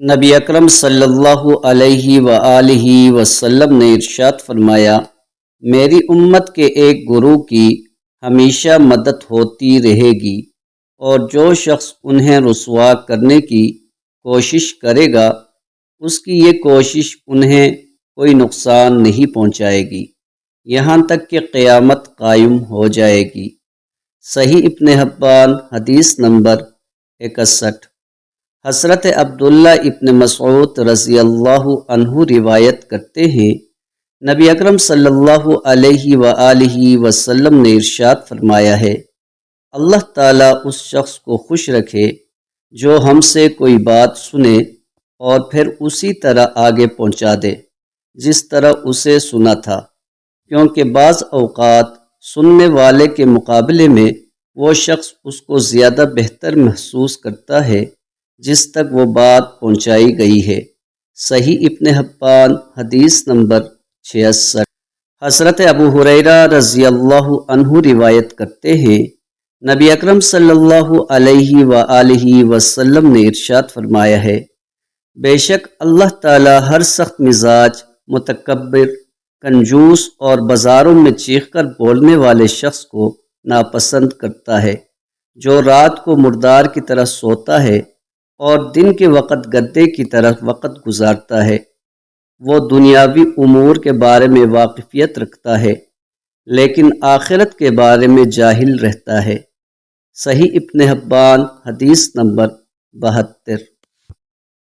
نبی اکرم صلی اللہ علیہ وآلہ وسلم نے ارشاد فرمایا، میری امت کے ایک گروہ کی ہمیشہ مدد ہوتی رہے گی، اور جو شخص انہیں رسوا کرنے کی کوشش کرے گا اس کی یہ کوشش انہیں کوئی نقصان نہیں پہنچائے گی یہاں تک کہ قیامت قائم ہو جائے گی۔ صحیح ابن حبان حدیث نمبر 61۔ حضرت عبداللہ ابن مسعود رضی اللہ عنہ روایت کرتے ہیں، نبی اکرم صلی اللہ علیہ وآلہ وسلم نے ارشاد فرمایا ہے، اللہ تعالیٰ اس شخص کو خوش رکھے جو ہم سے کوئی بات سنے اور پھر اسی طرح آگے پہنچا دے جس طرح اسے سنا تھا، کیونکہ بعض اوقات سننے والے کے مقابلے میں وہ شخص اس کو زیادہ بہتر محسوس کرتا ہے جس تک وہ بات پہنچائی گئی ہے۔ صحیح ابن حبان حدیث نمبر 66۔ حضرت ابو ہریرہ رضی اللہ عنہ روایت کرتے ہیں، نبی اکرم صلی اللہ علیہ وآلہ وسلم نے ارشاد فرمایا ہے، بے شک اللہ تعالی ہر سخت مزاج، متکبر، کنجوس اور بازاروں میں چیخ کر بولنے والے شخص کو ناپسند کرتا ہے، جو رات کو مردار کی طرح سوتا ہے اور دن کے وقت گدے کی طرح وقت گزارتا ہے۔ وہ دنیاوی امور کے بارے میں واقفیت رکھتا ہے لیکن آخرت کے بارے میں جاہل رہتا ہے۔ صحیح ابن حبان حدیث نمبر 72۔